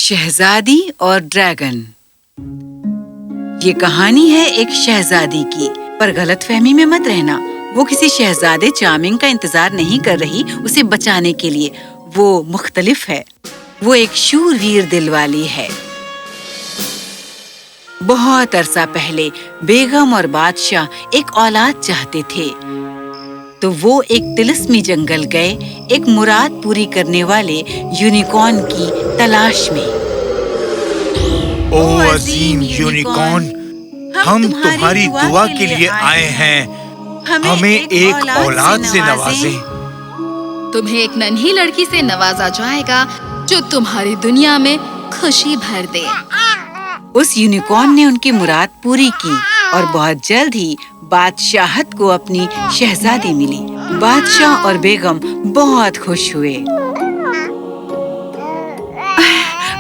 शहजादी और ड्रैगन। ये कहानी है एक शहजादी की, पर गलतफहमी में मत रहना। वो किसी शहजादे चार्मिंग का इंतजार नहीं कर रही उसे बचाने के लिए। वो मुख्तलिफ है। वो एक शूरवीर दिल वाली है। बहुत अरसा पहले बेगम और बादशाह एक औलाद चाहते थे, तो वो एक तिलिस्मी जंगल गए एक मुराद पूरी करने वाले यूनिकॉर्न की तलाश में। ओ अजीम यूनिकॉर्न, हम तुम्हारी दुआ के लिए आए हैं। हमें एक औलाद से नवाजें। तुम्हें एक नन्ही लड़की से नवाजा जाएगा जो तुम्हारी दुनिया में खुशी भर दे। उस यूनिकॉर्न ने उनकी मुराद पूरी की और बहुत जल्द ही बादशाहत को अपनी शहजादी मिली। बादशाह और बेगम बहुत खुश हुए।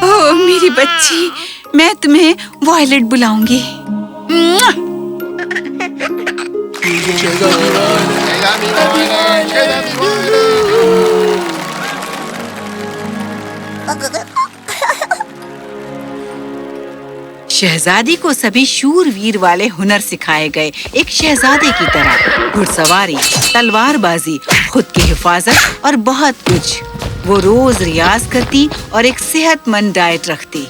ओह मेरी बच्ची, मैं तुम्हें वॉयलेट बुलाऊंगी। शहजादी को सभी शूरवीर वाले हुनर सिखाए गए, एक शहजादे की तरह। घुड़सवारी, तलवारबाजी, खुद की हिफाजत और बहुत कुछ। वो रोज रियाज करती और एक सेहतमंद डाइट रखती।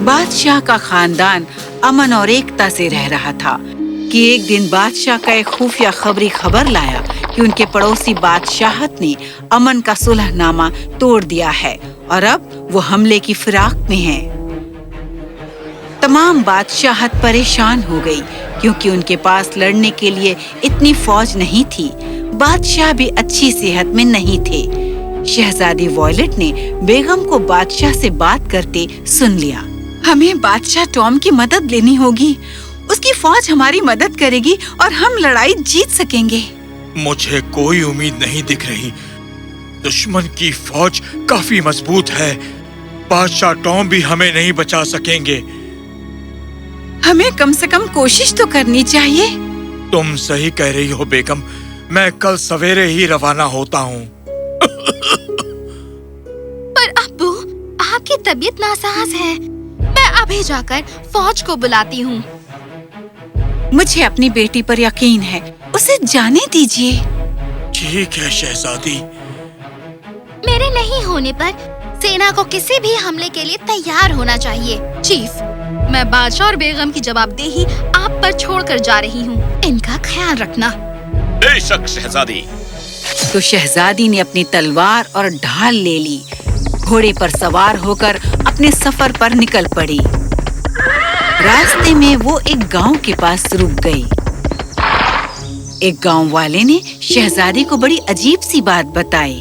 बादशाह का खानदान अमन और एकता से रह रहा था कि एक दिन बादशाह का एक खुफिया खबरी खबर लाया कि उनके पड़ोसी बादशाहत ने अमन का सुलहनामा तोड़ दिया है और अब वो हमले की फिराक में है। तमाम बादशाहत परेशान हो गई क्योंकि उनके पास लड़ने के लिए इतनी फौज नहीं थी। बादशाह भी अच्छी सेहत में नहीं थे। शहजादी वॉयलेट ने बेगम को बादशाह से बात करते सुन लिया। हमें बादशाह टॉम की मदद लेनी होगी। उसकी फौज हमारी मदद करेगी और हम लड़ाई जीत सकेंगे। मुझे कोई उम्मीद नहीं दिख रही। दुश्मन की फौज काफी मजबूत है। बादशाह टॉम भी हमें नहीं बचा सकेंगे। हमें कम से कम कोशिश तो करनी चाहिए। तुम सही कह रही हो बेगम। मैं कल सवेरे ही रवाना होता हूँ। पर अब्बू, आपकी तबीयत नासाज है। मैं अभी जाकर फौज को बुलाती हूँ। मुझे अपनी बेटी पर यकीन है, उसे जाने दीजिए। ठीक है शहजादी। मेरे नहीं होने पर सेना को किसी भी हमले के लिए तैयार होना चाहिए। चीफ, मैं बादशाह और बेगम की जवाबदेही आप पर छोड़कर जा रही हूँ। इनका ख्याल रखना। बेशक शहजादी। तो शहजादी ने अपनी तलवार और ढाल ले ली। घोड़े पर सवार होकर अपने सफर पर निकल पड़ी। रास्ते में वो एक गांव के पास रुक गई। एक गांव वाले ने शहजादी को बड़ी अजीब सी बात बताई।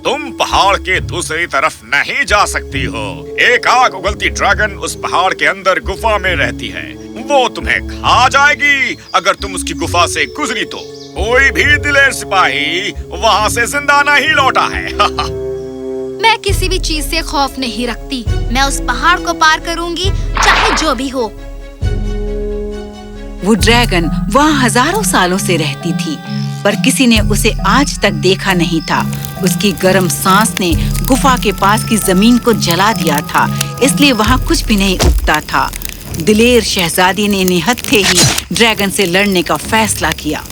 तुम पहाड़ के दूसरी तरफ नहीं जा सकती हो। एक आग उगलती ड्रैगन उस पहाड़ के अंदर गुफा में रहती है। वो तुम्हें खा जाएगी अगर तुम उसकी गुफा से गुजरी तो। कोई भी दिलेर सिपाही वहाँ से जिंदा नहीं लौटा है। मैं किसी भी चीज से खौफ नहीं रखती। मैं उस पहाड़ को पार करूंगी, चाहे जो भी हो। वो ड्रैगन वहाँ हजारों सालों से रहती थी, पर किसी ने उसे आज तक देखा नहीं था। उसकी गर्म सांस ने गुफा के पास की जमीन को जला दिया था, इसलिए वहाँ कुछ भी नहीं उगता था। दिलेर शहजादी ने निहत्थे ही ड्रैगन से लड़ने का फैसला किया।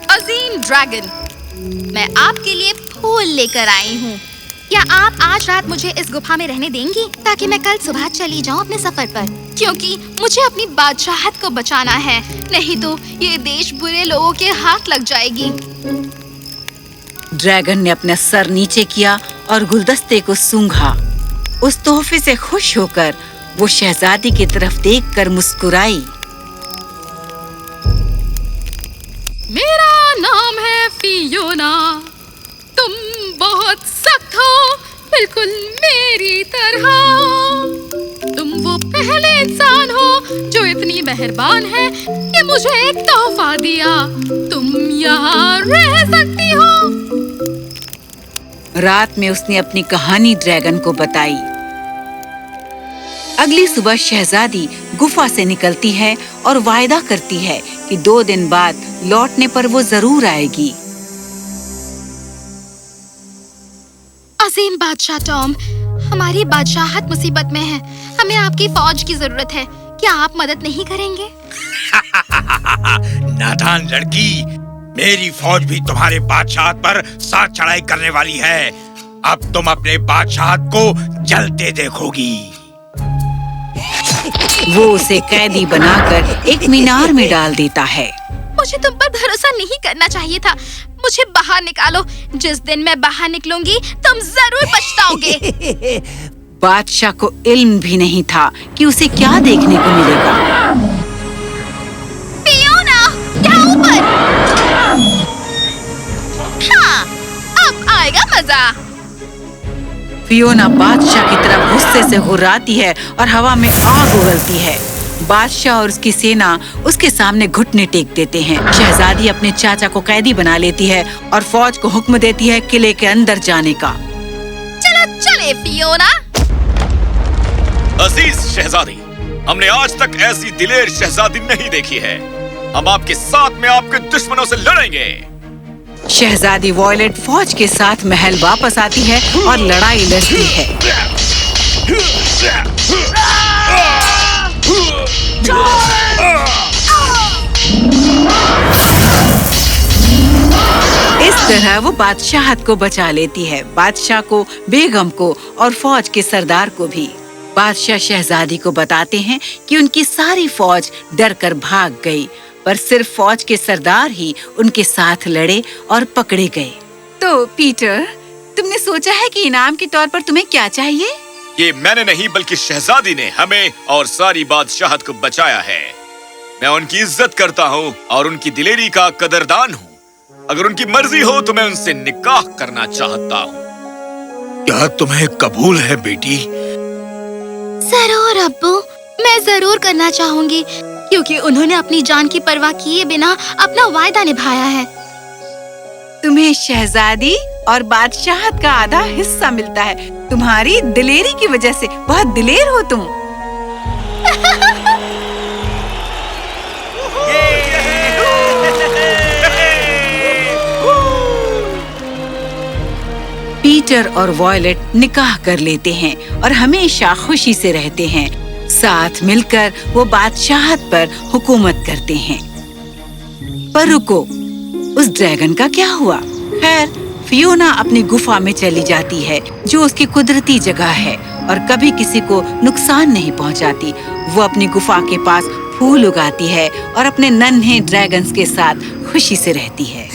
अजीम ड्रैगन, मैं आपके लिए फूल लेकर आई हूँ। क्या आप आज रात मुझे इस गुफा में रहने देंगी ताकि मैं कल सुबह चली जाऊँ अपने सफर पर? क्योंकि मुझे अपनी बादशाहत को बचाना है, नहीं तो ये देश बुरे लोगों के हाथ लग जाएगी। ड्रैगन ने अपना सर नीचे किया और गुलदस्ते को सूंघा। उस तोहफे से खुश होकर वो शहजादी की तरफ देखकर मुस्कुराई। मेरा नाम है फियोना। तुम बहुत सख्त हो, बिल्कुल मेरी तरह। तुम वो पहले इंसान हो जो इतनी मेहरबान है कि मुझे एक तोहफा दिया। तुम यहाँ रह सकती हो। रात में उसने अपनी कहानी ड्रैगन को बताई। अगली सुबह शहजादी गुफा से निकलती है और वायदा करती है कि 2 दिन बाद लौटने पर वो जरूर आएगी। अजीम बादशाह टॉम, हमारी बादशाहत मुसीबत में है। हमें आपकी फौज की जरूरत है। क्या आप मदद नहीं करेंगे? नादान लड़की, मेरी फौज भी तुम्हारे बादशाहत पर साथ चढ़ाई करने वाली है। अब तुम अपने बादशाहत को जलते देखोगी। वो उसे कैदी बनाकर एक मीनार में डाल देता है। मुझे तुम पर भरोसा नहीं करना चाहिए था। मुझे बाहर निकालो। जिस दिन मैं बाहर निकलूंगी तुम जरूर पछताओगे। बादशाह को इल्म भी नहीं था कि उसे क्या देखने को मिलेगा। फियोना, यहाँ ऊपर। हाँ, अब आएगा मजा। फियोना बादशाह की तरफ गुस्से से हुर्राती है और हवा में आग उगलती है। बादशाह और उसकी सेना उसके सामने घुटने टेक देते हैं। शहजादी अपने चाचा को कैदी बना लेती है और फौज को हुक्म देती है किले के अंदर जाने का। चलो चले फियोना। अजीज शहजादी, हमने आज तक ऐसी दिलेर शहजादी नहीं देखी है। हम आपके साथ में आपके दुश्मनों से लड़ेंगे। शहजादी वॉयलेट फौज के साथ महल वापस आती है और लड़ाई लड़ती है। इस तरह वो बादशाहत को बचा लेती है, बादशाह को, बेगम को और फौज के सरदार को भी। बादशाह शहजादी को बताते हैं कि उनकी सारी फौज डर कर भाग गई, पर सिर्फ फौज के सरदार ही उनके साथ लड़े और पकड़े गए। तो पीटर, तुमने सोचा है कि इनाम के तौर पर तुम्हें क्या चाहिए? ये मैंने नहीं बल्कि शहजादी ने हमें और सारी बादशाहत को बचाया है। मैं उनकी इज्जत करता हूँ और उनकी दिलेरी का कदरदान हूँ। अगर उनकी मर्जी हो तो मैं उनसे निकाह करना चाहता हूँ। क्या तुम्हें कबूल है बेटी? जरूर अब्बू, मैं जरूर करना चाहूंगी, क्योंकि उन्होंने अपनी जान की परवाह किए बिना अपना वायदा निभाया है। तुम्हें शहजादी और बादशाहत का आधा हिस्सा मिलता है। तुम्हारी दिलेरी की वजह से। बहुत दिलेर हो तुम। पीटर और वॉयलेट निकाह कर लेते हैं और हमेशा खुशी से रहते हैं। साथ मिलकर वो बादशाहत पर हुकूमत करते हैं। पर रुको, उस ड्रैगन का क्या हुआ? खैर, फियोना अपनी गुफा में चली जाती है, जो उसकी कुदरती जगह है और कभी किसी को नुकसान नहीं पहुंचाती। वो अपनी गुफा के पास फूल उगाती है और अपने नन्हे ड्रैगन्स के साथ खुशी से रहती है।